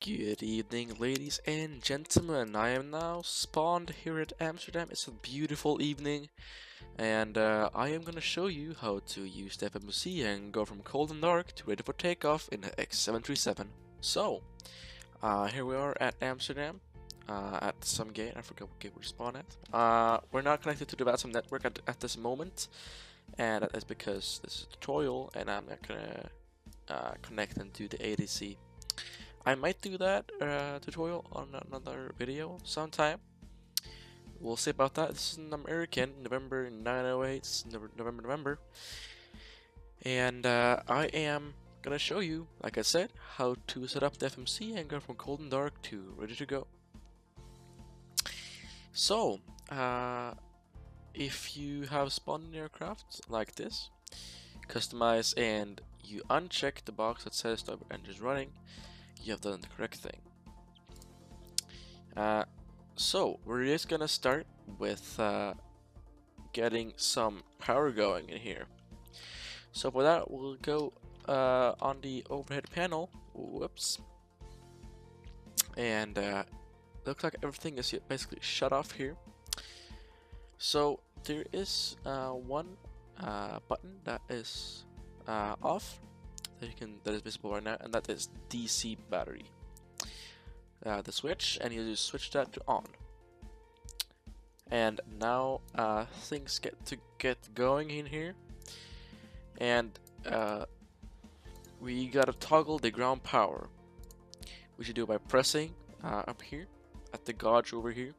Good evening, ladies and gentlemen. I am now spawned here at Amsterdam. It's a beautiful evening, and I am gonna show you how to use the FMC and go from cold and dark to ready for takeoff in the x737. So, here we are at Amsterdam, at some gate. I forgot what gate we spawn at. We're not connected to the Vatsum network at this moment, and that is because this is a tutorial, and I'm not gonna connect and do the ADC. I might do that tutorial on another video sometime. We'll see about that. This is an American, November 908, November. And I am gonna show you, like I said, how to set up the FMC and go from cold and dark to ready to go. So, if you have spawned an aircraft like this, customize, and you uncheck the box that says the engine's running, you have done the correct thing. So we're just gonna start with getting some power going in here. So for that, we'll go on the overhead panel. Whoops. And looks like everything is basically shut off here. So there is one button that is off that is visible right now, and that is DC battery. The switch, and you just switch that to on. And now things get going in here, and we gotta toggle the ground power. We should do it by pressing up here at the gauge over here,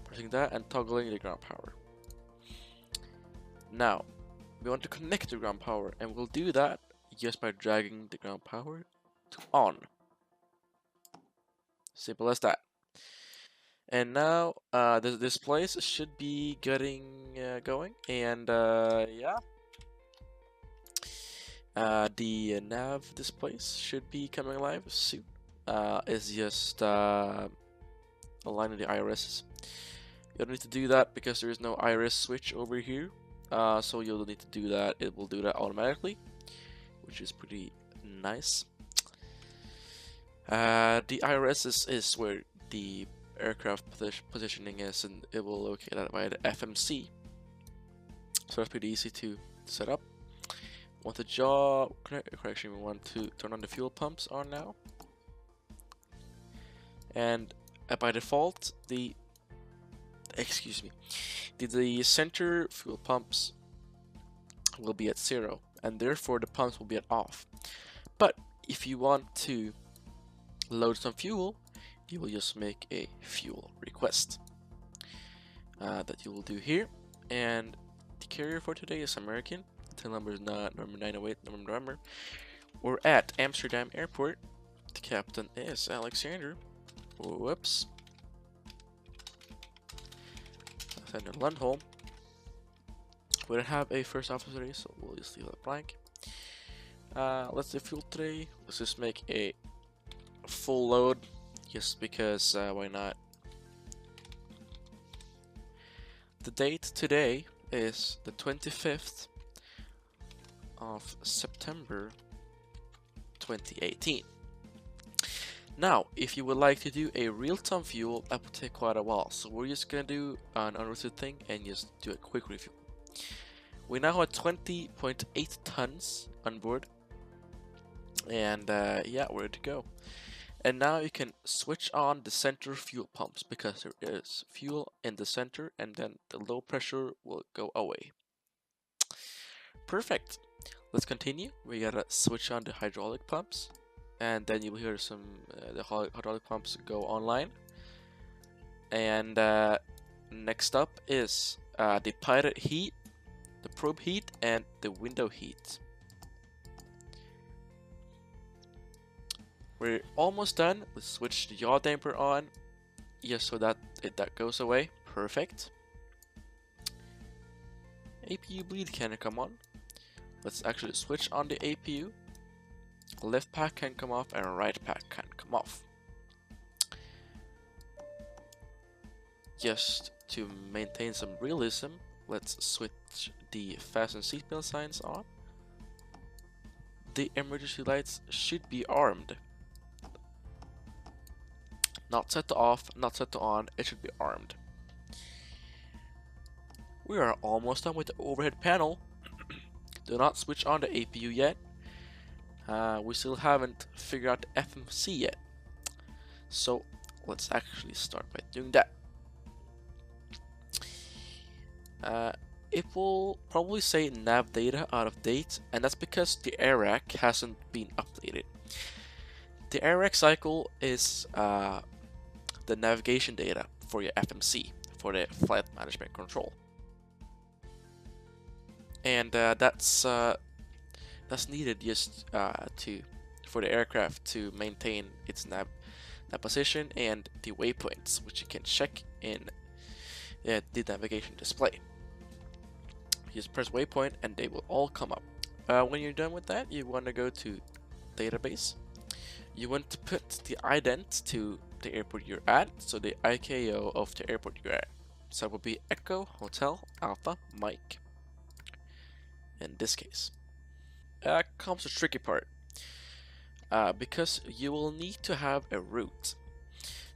pressing that and toggling the ground power. Now we want to connect the ground power, and we'll do that just by dragging the ground power to on. Simple as that. And now this place should be getting going, and yeah, the nav displays should be coming live soon. It's just aligning the irises. You don't need to do that because there is no iris switch over here, so you'll need to do that. It will do that automatically, which is pretty nice. The IRS is where the aircraft positioning is, and it will locate that by the FMC. So that's pretty easy to set up. Want the jaw correction? We want to turn on the fuel pumps on now, and by default the center fuel pumps will be at 0, and therefore the pumps will be at off. But if you want to load some fuel, you will just make a fuel request that you will do here. And the carrier for today is American. The tail number is not number 908, November. We're at Amsterdam Airport. The captain is Alexander. Whoops. Alexander Lundholm. We don't have a first officer today, so we'll just leave that blank. Let's do fuel today. Let's just make a full load, just because why not. The date today is the 25th of September 2018. Now if you would like to do a real-time fuel, that would take quite a while, so we're just gonna do an unlisted thing and just do a quick review. We now have 20.8 tons on board, and yeah, we're ready to go. And now you can switch on the center fuel pumps because there is fuel in the center, and then the low pressure will go away. Perfect. Let's continue. We gotta switch on the hydraulic pumps, and then you will hear some the hydraulic pumps go online. And next up is the pilot heat, the probe heat, and the window heat. We're almost done. Let's switch the yaw damper on, just so that that goes away. Perfect. APU bleed can come on. Let's actually switch on the APU. Left pack can come off and right pack can come off. Just to maintain some realism, let's switch the fasten seatbelt signs on. The emergency lights should be armed. Not set to off, not set to on, it should be armed. We are almost done with the overhead panel. Do not switch on the APU yet. We still haven't figured out the FMC yet. So let's actually start by doing that. It will probably say nav data out of date, and that's because the AirRack hasn't been updated. The AirRack cycle is the navigation data for your FMC, for the flight management control, and that's needed just for the aircraft to maintain its nav position and the waypoints, which you can check in the navigation display. You just press waypoint and they will all come up. When you're done with that, you want to go to database. You want to put the ident to the airport you're at, so the ICAO of the airport you're at. So it will be Echo Hotel Alpha Mike in this case. Comes the tricky part, because you will need to have a route,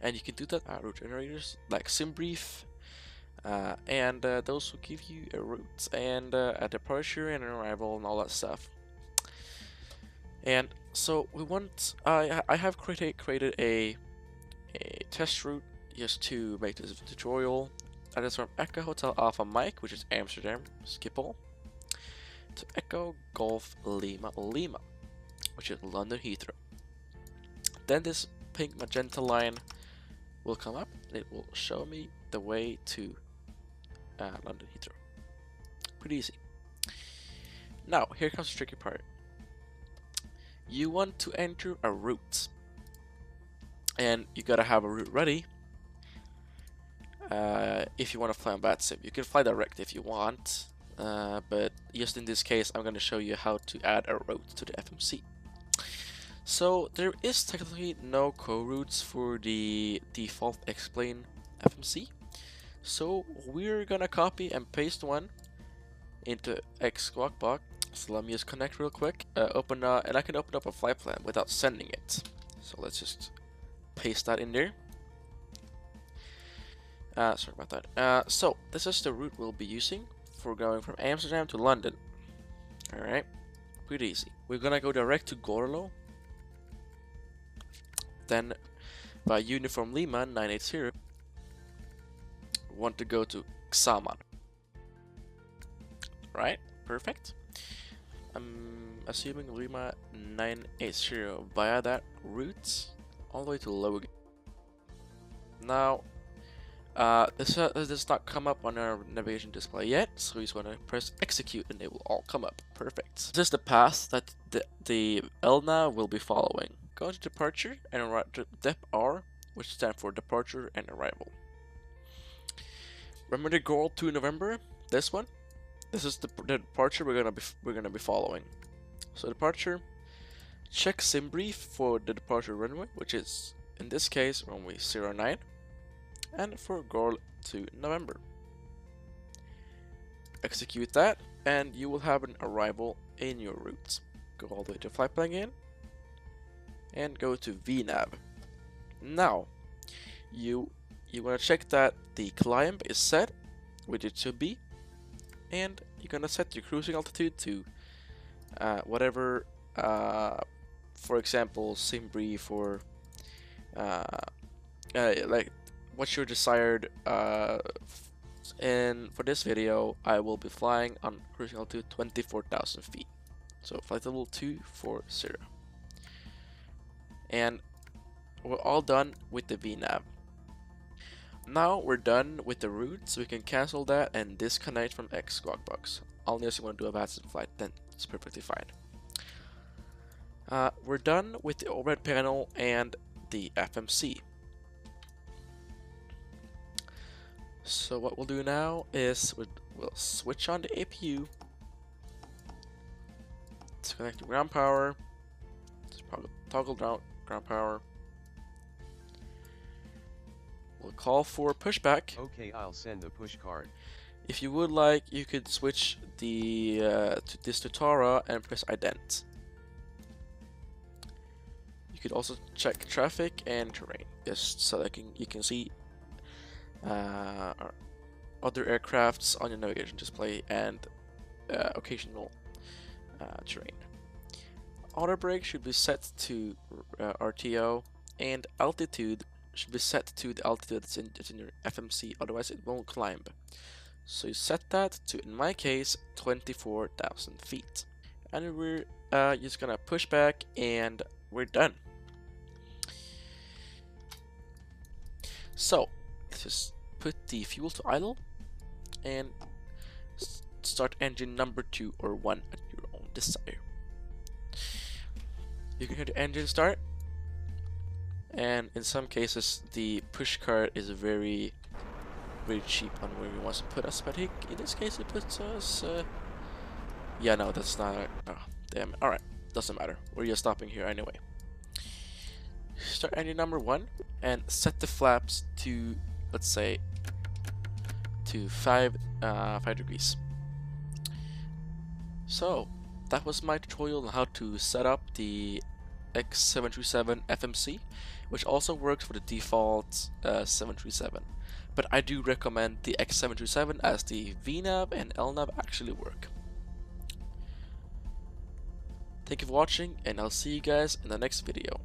and you can do that route generators like SimBrief, and those will give you a route and a departure and an arrival and all that stuff. And so we want, I have created a test route just to make this tutorial. That is from Echo Hotel Alpha Mike, which is Amsterdam Schiphol, to Echo Golf Lima Lima, which is London Heathrow. Then this pink magenta line will come up and it will show me the way to London Heathrow. Pretty easy. Now here comes the tricky part. You want to enter a route, and you gotta have a route ready. If you want to fly on BATSIM, you can fly direct if you want, but just in this case I'm going to show you how to add a route to the FMC. So there is technically no co-routes for the default explain FMC, so we're gonna copy and paste one into X737. So let me just connect real quick, and I can open up a flight plan without sending it. So let's just paste that in there. Sorry about that. So this is the route we'll be using for going from Amsterdam to London. Alright, pretty easy. We're gonna go direct to Gorlo, then by Uniform Lima 980, want to go to Xaman. Right, perfect. I'm assuming Lima 980 via that route all the way to Logan. Now, this does not come up on our navigation display yet, so he's going to press execute and it will all come up. Perfect. This is the path that the LNAV will be following. Go to departure and write DEP-R, which stands for departure and arrival. Remember the goal to November? This one? This is the departure we're gonna be following. So departure, check SimBrief for the departure runway, which is in this case runway 09, and for goal to November. Execute that, and you will have an arrival in your route. Go all the way to flight plan again, and go to VNAV. Now, you want to check that the climb is set, which it should be, and you're gonna set your cruising altitude to whatever, for example, SimBrief or like what's your desired. And for this video, I will be flying on cruising altitude 24,000 feet. So flight level 240. And we're all done with the VNAV. Now we're done with the route, so we can cancel that and disconnect from X737. Unless you want to do a VATSIM flight, then it's perfectly fine. We're done with the overhead panel and the FMC. So what we'll do now is we'll switch on the APU, disconnect the ground power, just toggle down ground power. We'll call for pushback. Okay, I'll send the push card. If you would like, you could switch the to this to Tara and press ident. You You could also check traffic and terrain, just so that you can see other aircrafts on your navigation display and occasional terrain. Auto brake should be set to RTO, and altitude should be set to the altitude that's in your FMC, otherwise it won't climb. So you set that to, in my case, 24,000 feet. And we're just gonna push back and we're done. So let's just put the fuel to idle and start engine number 2 or 1 at your own desire. You can hear the engine start, and in some cases the push cart is very cheap on where he wants to put us, but in this case it puts us yeah, no, that's not oh, damn it. Alright, doesn't matter, we're just stopping here anyway. Start engine number 1 and set the flaps to, let's say, to 5 degrees. So that was my tutorial on how to set up the x737 FMC, which also works for the default 737. But I do recommend the x737 as the VNAV and LNAV actually work. Thank you for watching, and I'll see you guys in the next video.